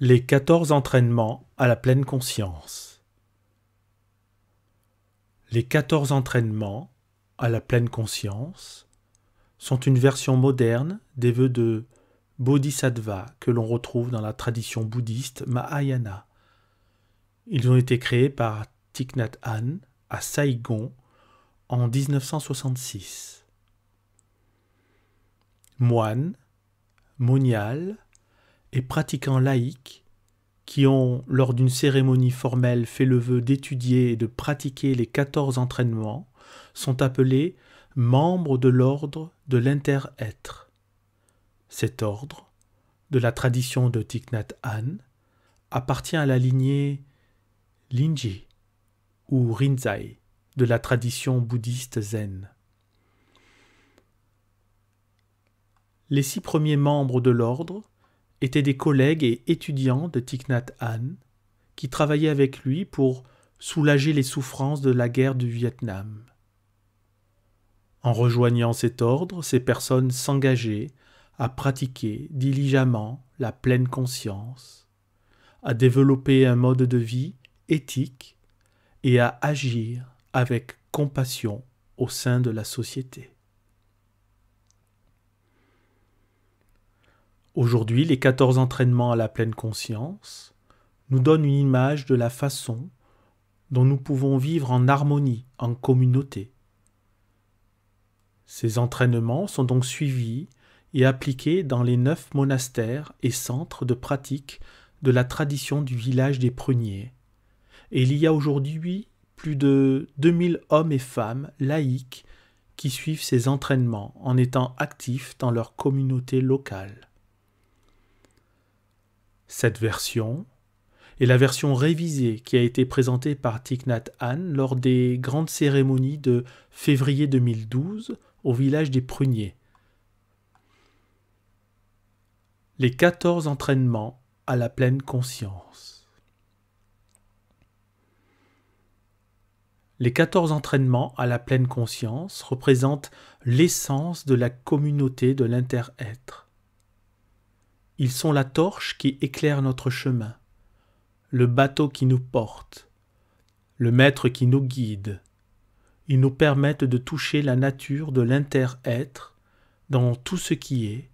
Les 14 entraînements à la pleine conscience. Les 14 entraînements à la pleine conscience sont une version moderne des vœux de Bodhisattva que l'on retrouve dans la tradition bouddhiste Mahayana. Ils ont été créés par Thich Nhat Hanh à Saigon en 1966. Moines, moniales et pratiquants laïcs qui ont, lors d'une cérémonie formelle, fait le vœu d'étudier et de pratiquer les 14 entraînements, sont appelés membres de l'ordre de l'inter-être. Cet ordre, de la tradition de Thich Nhat Hanh, appartient à la lignée Linji ou Rinzai de la tradition bouddhiste zen. Les 6 premiers membres de l'ordre étaient des collègues et étudiants de Thich Nhat Hanh qui travaillaient avec lui pour soulager les souffrances de la guerre du Vietnam. En rejoignant cet ordre, ces personnes s'engageaient à pratiquer diligemment la pleine conscience, à développer un mode de vie éthique et à agir avec compassion au sein de la société. Aujourd'hui, les 14 entraînements à la pleine conscience nous donnent une image de la façon dont nous pouvons vivre en harmonie, en communauté. Ces entraînements sont donc suivis et appliqués dans les 9 monastères et centres de pratique de la tradition du village des Pruniers. Et il y a aujourd'hui plus de 2000 hommes et femmes laïcs qui suivent ces entraînements en étant actifs dans leur communauté locale. Cette version est la version révisée qui a été présentée par Thich Nhat Hanh lors des grandes cérémonies de février 2012 au village des Pruniers. Les 14 entraînements à la pleine conscience. Les 14 entraînements à la pleine conscience représentent l'essence de la communauté de l'inter-être. Ils sont la torche qui éclaire notre chemin, le bateau qui nous porte, le maître qui nous guide. Ils nous permettent de toucher la nature de l'inter-être dans tout ce qui est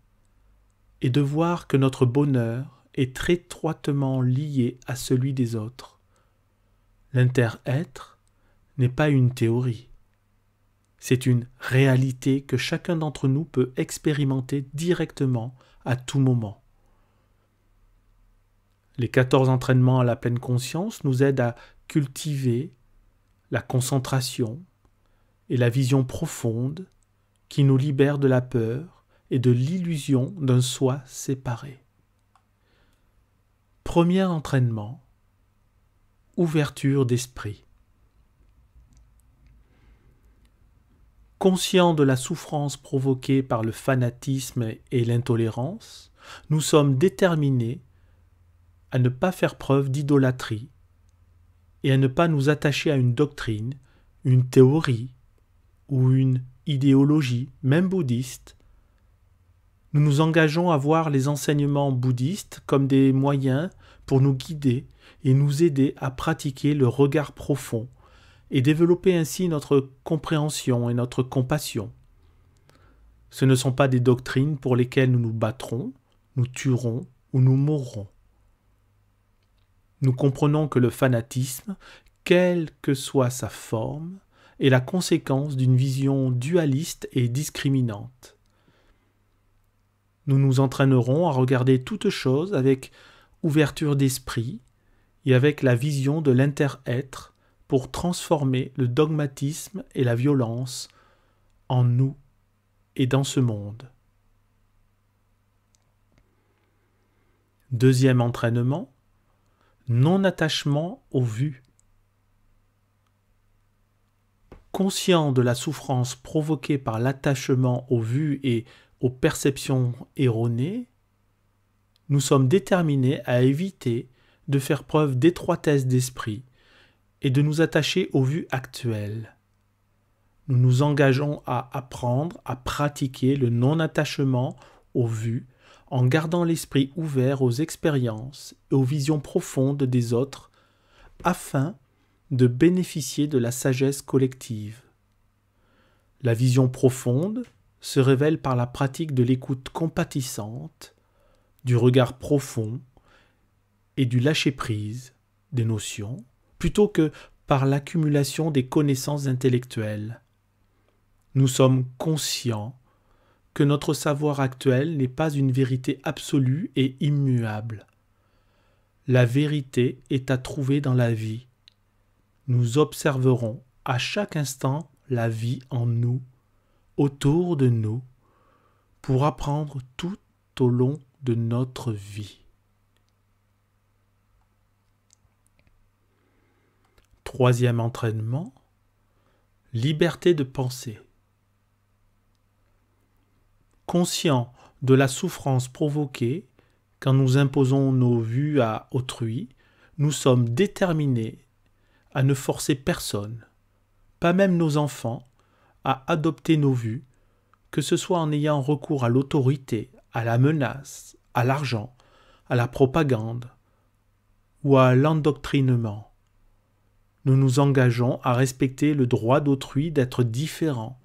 et de voir que notre bonheur est très étroitement lié à celui des autres. L'inter-être n'est pas une théorie. C'est une réalité que chacun d'entre nous peut expérimenter directement à tout moment. Les 14 entraînements à la pleine conscience nous aident à cultiver la concentration et la vision profonde qui nous libère de la peur et de l'illusion d'un soi séparé. Premier entraînement, ouverture d'esprit. Conscients de la souffrance provoquée par le fanatisme et l'intolérance, nous sommes déterminés à ne pas faire preuve d'idolâtrie et à ne pas nous attacher à une doctrine, une théorie ou une idéologie, même bouddhiste. Nous nous engageons à voir les enseignements bouddhistes comme des moyens pour nous guider et nous aider à pratiquer le regard profond et développer ainsi notre compréhension et notre compassion. Ce ne sont pas des doctrines pour lesquelles nous nous battrons, nous tuerons ou nous mourrons. Nous comprenons que le fanatisme, quelle que soit sa forme, est la conséquence d'une vision dualiste et discriminante. Nous nous entraînerons à regarder toute chose avec ouverture d'esprit et avec la vision de l'inter-être pour transformer le dogmatisme et la violence en nous et dans ce monde. Deuxième entraînement, non-attachement aux vues. Conscient de la souffrance provoquée par l'attachement aux vues et aux perceptions erronées, nous sommes déterminés à éviter de faire preuve d'étroitesse d'esprit et de nous attacher aux vues actuelles. Nous nous engageons à apprendre à pratiquer le non-attachement aux vues en gardant l'esprit ouvert aux expériences et aux visions profondes des autres, afin de bénéficier de la sagesse collective. La vision profonde se révèle par la pratique de l'écoute compatissante, du regard profond et du lâcher-prise des notions, plutôt que par l'accumulation des connaissances intellectuelles. Nous sommes conscients que notre savoir actuel n'est pas une vérité absolue et immuable. La vérité est à trouver dans la vie. Nous observerons à chaque instant la vie en nous, autour de nous, pour apprendre tout au long de notre vie. Troisième entraînement, liberté de penser. Conscient de la souffrance provoquée quand nous imposons nos vues à autrui, nous sommes déterminés à ne forcer personne, pas même nos enfants, à adopter nos vues, que ce soit en ayant recours à l'autorité, à la menace, à l'argent, à la propagande ou à l'endoctrinement. Nous nous engageons à respecter le droit d'autrui d'être différent,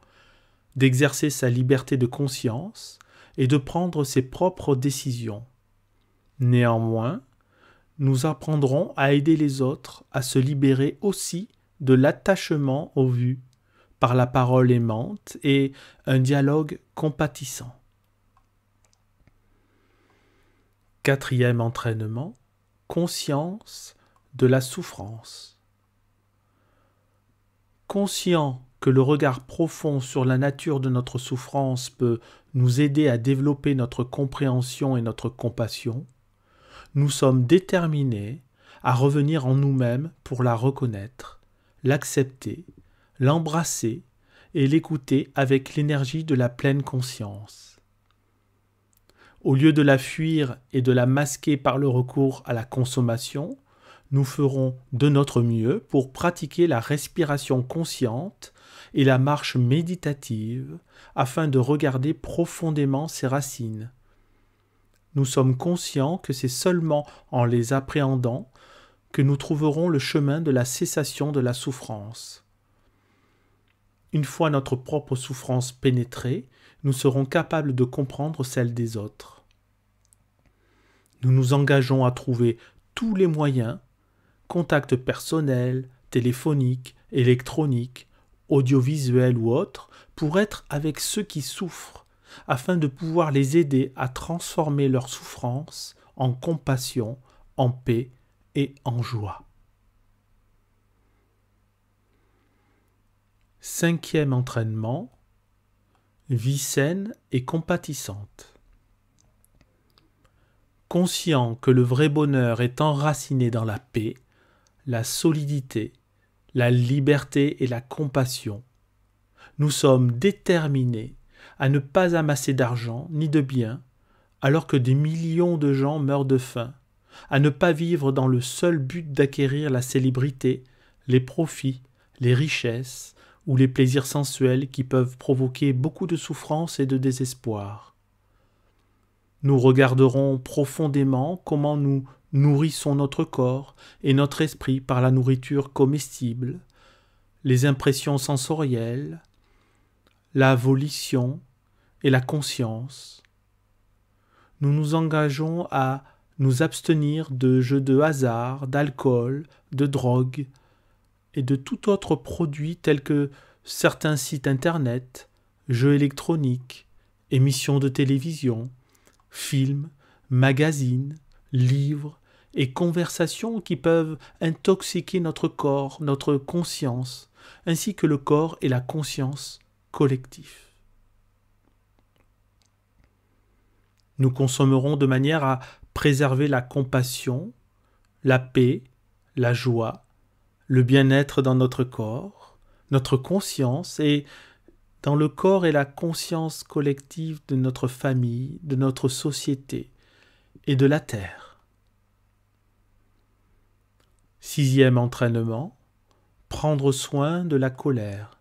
d'exercer sa liberté de conscience et de prendre ses propres décisions. Néanmoins, nous apprendrons à aider les autres à se libérer aussi de l'attachement aux vues, par la parole aimante et un dialogue compatissant. Quatrième entraînement, conscience de la souffrance. Conscient que le regard profond sur la nature de notre souffrance peut nous aider à développer notre compréhension et notre compassion, nous sommes déterminés à revenir en nous-mêmes pour la reconnaître, l'accepter, l'embrasser et l'écouter avec l'énergie de la pleine conscience. Au lieu de la fuir et de la masquer par le recours à la consommation, nous ferons de notre mieux pour pratiquer la respiration consciente et la marche méditative afin de regarder profondément ses racines. Nous sommes conscients que c'est seulement en les appréhendant que nous trouverons le chemin de la cessation de la souffrance. Une fois notre propre souffrance pénétrée, nous serons capables de comprendre celle des autres. Nous nous engageons à trouver tous les moyens, contacts personnels, téléphoniques, électroniques, audiovisuels ou autres, pour être avec ceux qui souffrent, afin de pouvoir les aider à transformer leur souffrance en compassion, en paix et en joie. Cinquième entraînement, vie saine et compatissante. Conscient que le vrai bonheur est enraciné dans la paix, la solidité, la liberté et la compassion, nous sommes déterminés à ne pas amasser d'argent ni de biens, alors que des millions de gens meurent de faim, à ne pas vivre dans le seul but d'acquérir la célébrité, les profits, les richesses, ou les plaisirs sensuels qui peuvent provoquer beaucoup de souffrance et de désespoir. Nous regarderons profondément comment nous nourrissons notre corps et notre esprit par la nourriture comestible, les impressions sensorielles, la volition et la conscience. Nous nous engageons à nous abstenir de jeux de hasard, d'alcool, de drogue, et de tout autre produit tel que certains sites internet, jeux électroniques, émissions de télévision, films, magazines, livres et conversations qui peuvent intoxiquer notre corps, notre conscience, ainsi que le corps et la conscience collectifs. Nous consommerons de manière à préserver la compassion, la paix, la joie, le bien-être dans notre corps, notre conscience et dans le corps et la conscience collective de notre famille, de notre société et de la Terre. Sixième entraînement, prendre soin de la colère.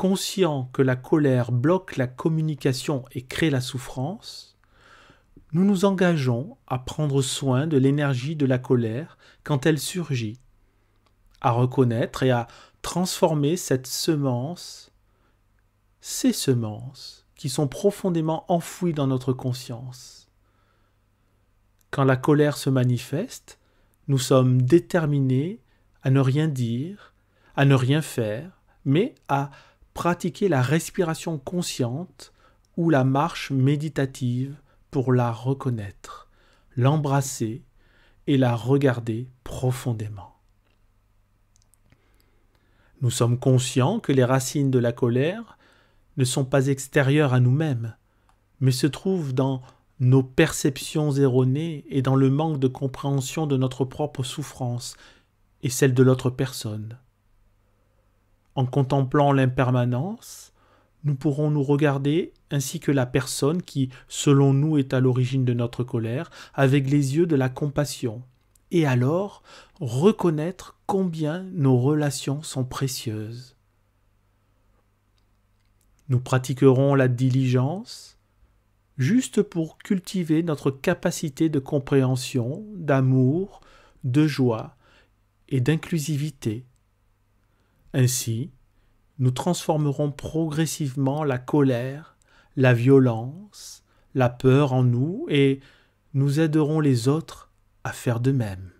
Conscient que la colère bloque la communication et crée la souffrance, nous nous engageons à prendre soin de l'énergie de la colère quand elle surgit, à reconnaître et à transformer cette semence, ces semences qui sont profondément enfouies dans notre conscience. Quand la colère se manifeste, nous sommes déterminés à ne rien dire, à ne rien faire, mais à pratiquer la respiration consciente ou la marche méditative pour la reconnaître, l'embrasser et la regarder profondément. Nous sommes conscients que les racines de la colère ne sont pas extérieures à nous-mêmes, mais se trouvent dans nos perceptions erronées et dans le manque de compréhension de notre propre souffrance et celle de l'autre personne. En contemplant l'impermanence, nous pourrons nous regarder ainsi que la personne qui, selon nous, est à l'origine de notre colère, avec les yeux de la compassion, et alors reconnaître combien nos relations sont précieuses. Nous pratiquerons la diligence juste pour cultiver notre capacité de compréhension, d'amour, de joie et d'inclusivité. Ainsi, nous transformerons progressivement la colère, la violence, la peur en nous et nous aiderons les autres à faire de même.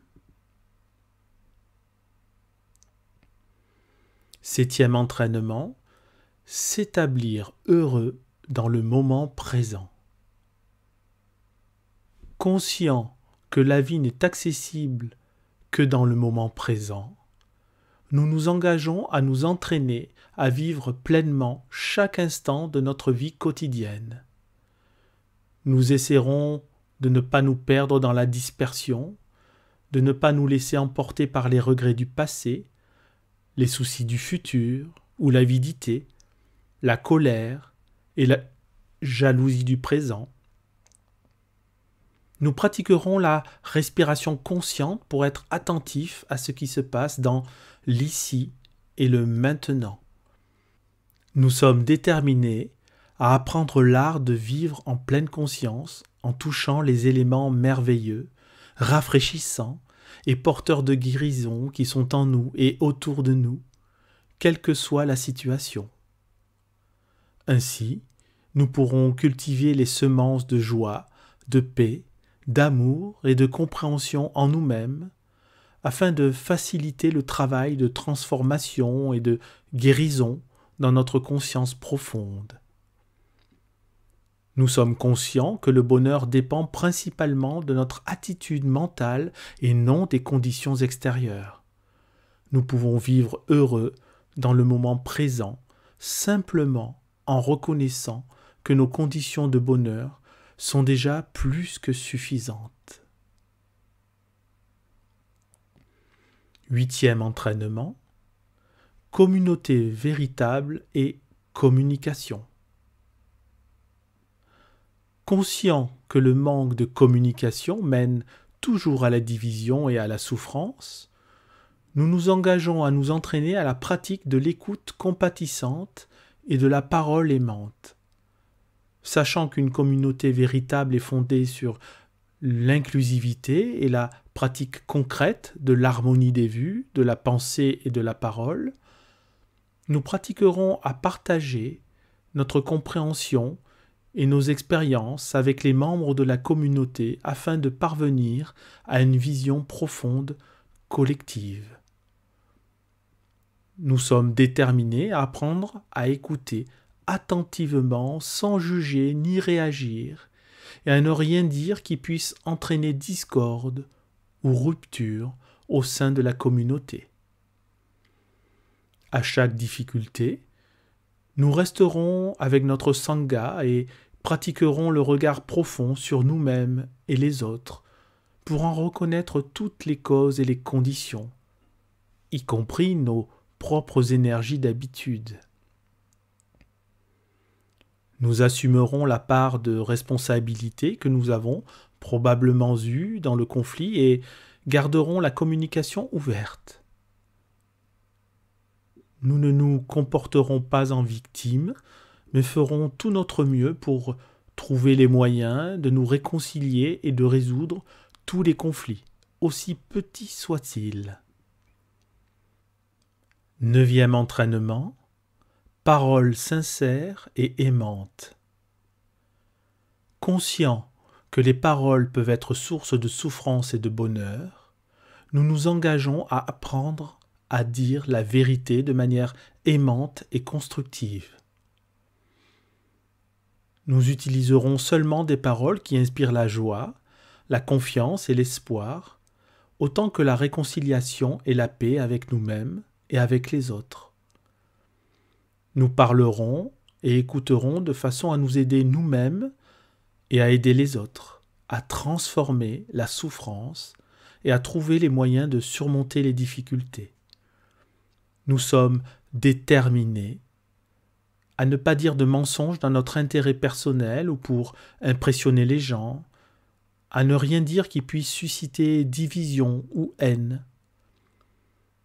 7e entraînement, s'établir heureux dans le moment présent. Conscient que la vie n'est accessible que dans le moment présent, nous nous engageons à nous entraîner à vivre pleinement chaque instant de notre vie quotidienne. Nous essaierons de ne pas nous perdre dans la dispersion, de ne pas nous laisser emporter par les regrets du passé, les soucis du futur ou l'avidité, la colère et la jalousie du présent. Nous pratiquerons la respiration consciente pour être attentifs à ce qui se passe dans l'ici et le maintenant. Nous sommes déterminés à apprendre l'art de vivre en pleine conscience en touchant les éléments merveilleux, rafraîchissants et porteurs de guérison qui sont en nous et autour de nous, quelle que soit la situation. Ainsi, nous pourrons cultiver les semences de joie, de paix, d'amour et de compréhension en nous-mêmes, afin de faciliter le travail de transformation et de guérison dans notre conscience profonde. Nous sommes conscients que le bonheur dépend principalement de notre attitude mentale et non des conditions extérieures. Nous pouvons vivre heureux dans le moment présent, simplement en reconnaissant que nos conditions de bonheur sont déjà plus que suffisantes. 8e entraînement, communauté véritable et communication. Conscient que le manque de communication mène toujours à la division et à la souffrance, nous nous engageons à nous entraîner à la pratique de l'écoute compatissante et de la parole aimante. Sachant qu'une communauté véritable est fondée sur l'inclusivité et la pratique concrète de l'harmonie des vues, de la pensée et de la parole, nous pratiquerons à partager notre compréhension et nos expériences avec les membres de la communauté afin de parvenir à une vision profonde collective. Nous sommes déterminés à apprendre à écouter attentivement, sans juger ni réagir, et à ne rien dire qui puisse entraîner discorde ou rupture au sein de la communauté. À chaque difficulté, nous resterons avec notre sangha et pratiquerons le regard profond sur nous-mêmes et les autres pour en reconnaître toutes les causes et les conditions, y compris nos propres énergies d'habitude. Nous assumerons la part de responsabilité que nous avons probablement eue dans le conflit et garderons la communication ouverte. Nous ne nous comporterons pas en victimes, mais ferons tout notre mieux pour trouver les moyens de nous réconcilier et de résoudre tous les conflits, aussi petits soient-ils. 9e entraînement, paroles sincères et aimantes. Conscients que les paroles peuvent être source de souffrance et de bonheur, nous nous engageons à apprendre à dire la vérité de manière aimante et constructive. Nous utiliserons seulement des paroles qui inspirent la joie, la confiance et l'espoir, autant que la réconciliation et la paix avec nous-mêmes et avec les autres. Nous parlerons et écouterons de façon à nous aider nous-mêmes et à aider les autres, à transformer la souffrance et à trouver les moyens de surmonter les difficultés. Nous sommes déterminés à ne pas dire de mensonges dans notre intérêt personnel ou pour impressionner les gens, à ne rien dire qui puisse susciter division ou haine.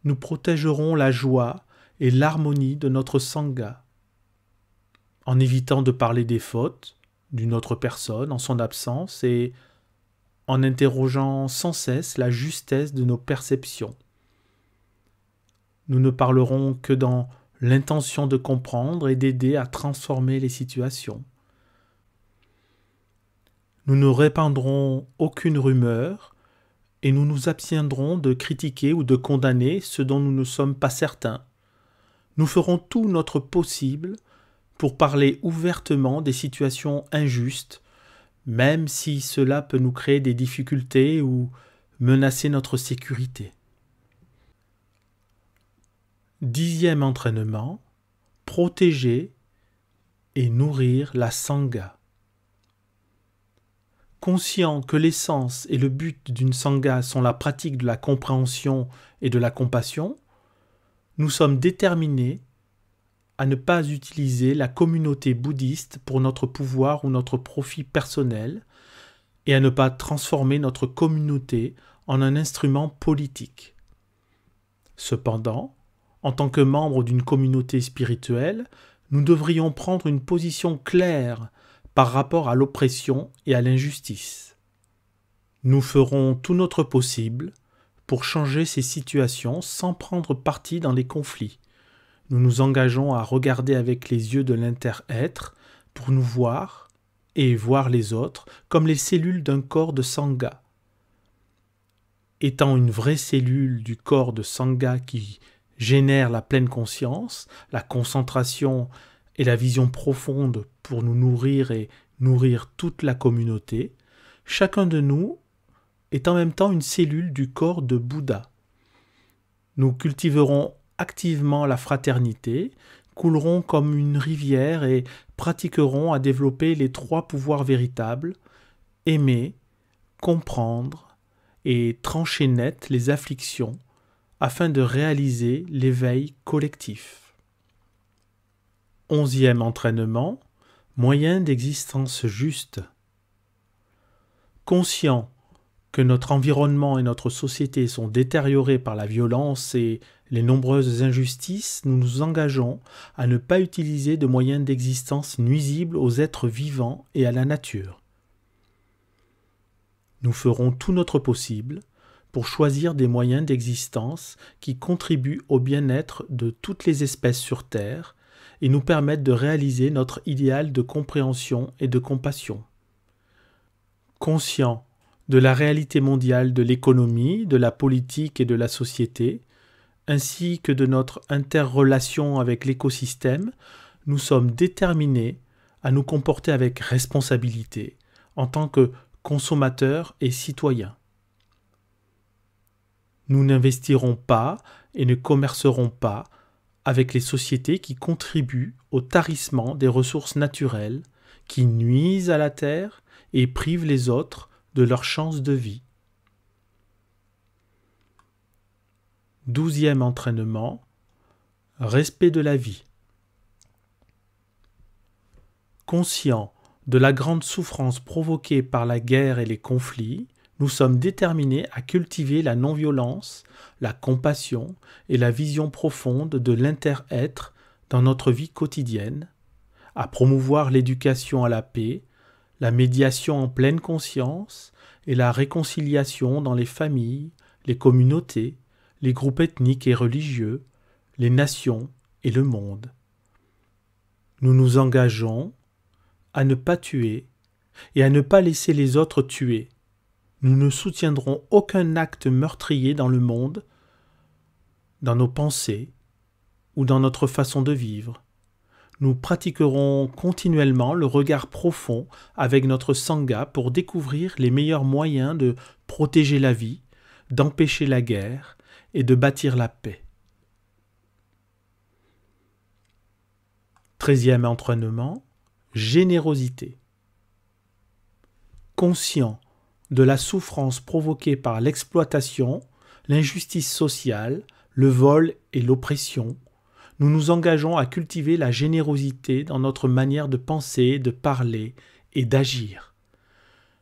Nous protégerons la joie et l'harmonie de notre sangha, en évitant de parler des fautes d'une autre personne en son absence et en interrogeant sans cesse la justesse de nos perceptions. Nous ne parlerons que dans l'intention de comprendre et d'aider à transformer les situations. Nous ne répandrons aucune rumeur et nous nous abstiendrons de critiquer ou de condamner ce dont nous ne sommes pas certains. Nous ferons tout notre possible pour parler ouvertement des situations injustes, même si cela peut nous créer des difficultés ou menacer notre sécurité. 10e entraînement, protéger et nourrir la sangha. Conscient que l'essence et le but d'une sangha sont la pratique de la compréhension et de la compassion, nous sommes déterminés à ne pas utiliser la communauté bouddhiste pour notre pouvoir ou notre profit personnel et à ne pas transformer notre communauté en un instrument politique. Cependant, en tant que membres d'une communauté spirituelle, nous devrions prendre une position claire par rapport à l'oppression et à l'injustice. Nous ferons tout notre possible pour changer ces situations sans prendre parti dans les conflits. Nous nous engageons à regarder avec les yeux de l'inter-être pour nous voir et voir les autres comme les cellules d'un corps de sangha. Étant une vraie cellule du corps de sangha qui génère la pleine conscience, la concentration et la vision profonde pour nous nourrir et nourrir toute la communauté, chacun de nous est en même temps une cellule du corps de Bouddha. Nous cultiverons activement la fraternité, coulerons comme une rivière et pratiquerons à développer les 3 pouvoirs véritables, aimer, comprendre et trancher net les afflictions afin de réaliser l'éveil collectif. 11e entraînement, moyen d'existence juste. Conscient que notre environnement et notre société sont détériorés par la violence et les nombreuses injustices, nous nous engageons à ne pas utiliser de moyens d'existence nuisibles aux êtres vivants et à la nature. Nous ferons tout notre possible pour choisir des moyens d'existence qui contribuent au bien-être de toutes les espèces sur Terre et nous permettent de réaliser notre idéal de compréhension et de compassion. Conscient de la réalité mondiale de l'économie, de la politique et de la société, ainsi que de notre interrelation avec l'écosystème, nous sommes déterminés à nous comporter avec responsabilité en tant que consommateurs et citoyens. Nous n'investirons pas et ne commercerons pas avec les sociétés qui contribuent au tarissement des ressources naturelles, qui nuisent à la terre et privent les autres de leurs chances de vie. 12e entraînement, respect de la vie. Conscient de la grande souffrance provoquée par la guerre et les conflits, Nous sommes déterminés à cultiver la non-violence, la compassion et la vision profonde de l'inter-être dans notre vie quotidienne, à promouvoir l'éducation à la paix, la médiation en pleine conscience et la réconciliation dans les familles, les communautés, les groupes ethniques et religieux, les nations et le monde. Nous nous engageons à ne pas tuer et à ne pas laisser les autres tuer. Nous ne soutiendrons aucun acte meurtrier dans le monde, dans nos pensées ou dans notre façon de vivre. Nous pratiquerons continuellement le regard profond avec notre sangha pour découvrir les meilleurs moyens de protéger la vie, d'empêcher la guerre et de bâtir la paix. 13e entraînement, générosité. Conscient de la souffrance provoquée par l'exploitation, l'injustice sociale, le vol et l'oppression, nous nous engageons à cultiver la générosité dans notre manière de penser, de parler et d'agir.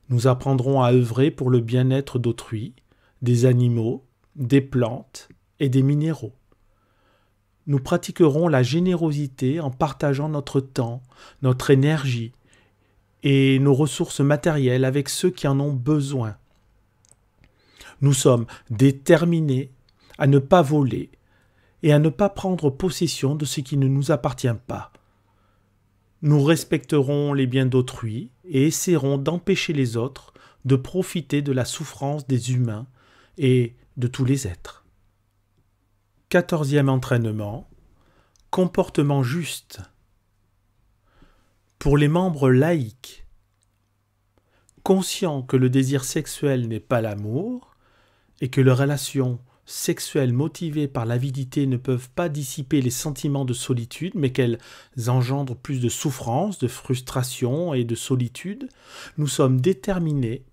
Nous apprendrons à œuvrer pour le bien-être d'autrui, des animaux, des plantes et des minéraux. Nous pratiquerons la générosité en partageant notre temps, notre énergie et nos ressources matérielles avec ceux qui en ont besoin. Nous sommes déterminés à ne pas voler et à ne pas prendre possession de ce qui ne nous appartient pas. Nous respecterons les biens d'autrui et essaierons d'empêcher les autres de profiter de la souffrance des humains et de tous les êtres. 14e entraînement, comportement juste. Pour les membres laïcs, conscients que le désir sexuel n'est pas l'amour et que les relations sexuelles motivées par l'avidité ne peuvent pas dissiper les sentiments de solitude, mais qu'elles engendrent plus de souffrance, de frustration et de solitude, nous sommes déterminés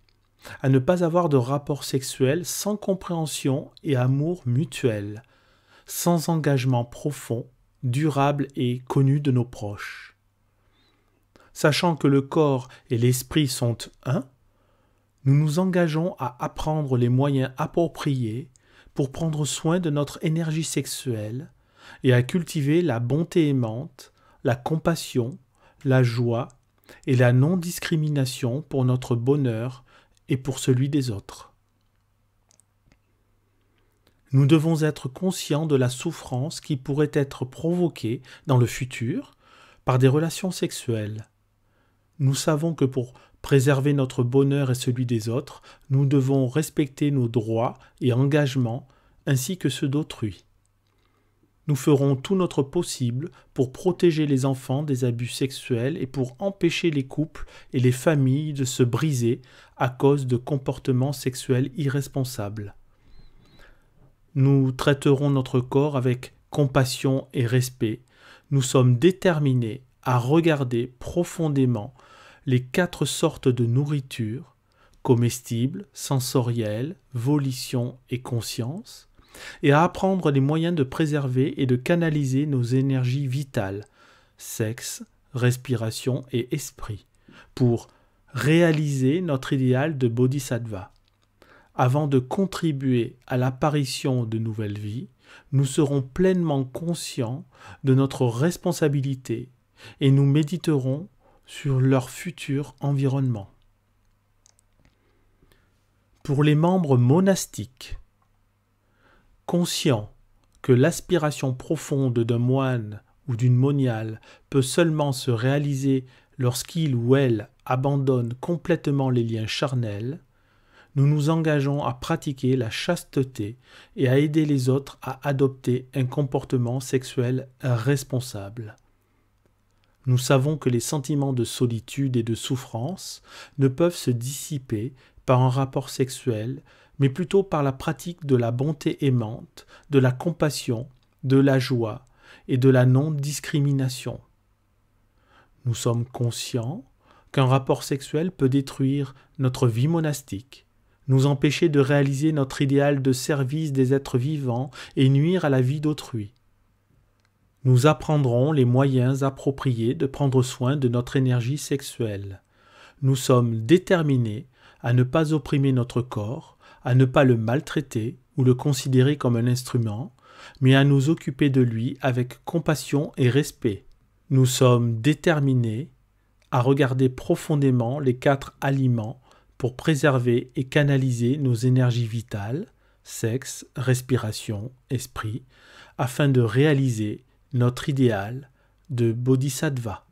à ne pas avoir de rapport sexuel sans compréhension et amour mutuel, sans engagement profond, durable et connu de nos proches. Sachant que le corps et l'esprit sont un, nous nous engageons à apprendre les moyens appropriés pour prendre soin de notre énergie sexuelle et à cultiver la bonté aimante, la compassion, la joie et la non-discrimination pour notre bonheur et pour celui des autres. Nous devons être conscients de la souffrance qui pourrait être provoquée dans le futur par des relations sexuelles. Nous savons que pour préserver notre bonheur et celui des autres, nous devons respecter nos droits et engagements ainsi que ceux d'autrui. Nous ferons tout notre possible pour protéger les enfants des abus sexuels et pour empêcher les couples et les familles de se briser à cause de comportements sexuels irresponsables. Nous traiterons notre corps avec compassion et respect. Nous sommes déterminés à regarder profondément les 4 sortes de nourriture, comestibles, sensorielles, volition et conscience, et à apprendre les moyens de préserver et de canaliser nos énergies vitales, sexe, respiration et esprit, pour réaliser notre idéal de bodhisattva. Avant de contribuer à l'apparition de nouvelles vies, nous serons pleinement conscients de notre responsabilité et nous méditerons sur leur futur environnement. Pour les membres monastiques, conscients que l'aspiration profonde d'un moine ou d'une moniale peut seulement se réaliser lorsqu'il ou elle abandonne complètement les liens charnels, nous nous engageons à pratiquer la chasteté et à aider les autres à adopter un comportement sexuel responsable. Nous savons que les sentiments de solitude et de souffrance ne peuvent se dissiper par un rapport sexuel, mais plutôt par la pratique de la bonté aimante, de la compassion, de la joie et de la non-discrimination. Nous sommes conscients qu'un rapport sexuel peut détruire notre vie monastique, nous empêcher de réaliser notre idéal de service des êtres vivants et nuire à la vie d'autrui. Nous apprendrons les moyens appropriés de prendre soin de notre énergie sexuelle. Nous sommes déterminés à ne pas opprimer notre corps, à ne pas le maltraiter ou le considérer comme un instrument, mais à nous occuper de lui avec compassion et respect. Nous sommes déterminés à regarder profondément les 4 aliments pour préserver et canaliser nos énergies vitales, sexe, respiration, esprit, afin de réaliser notre idéal de bodhisattva.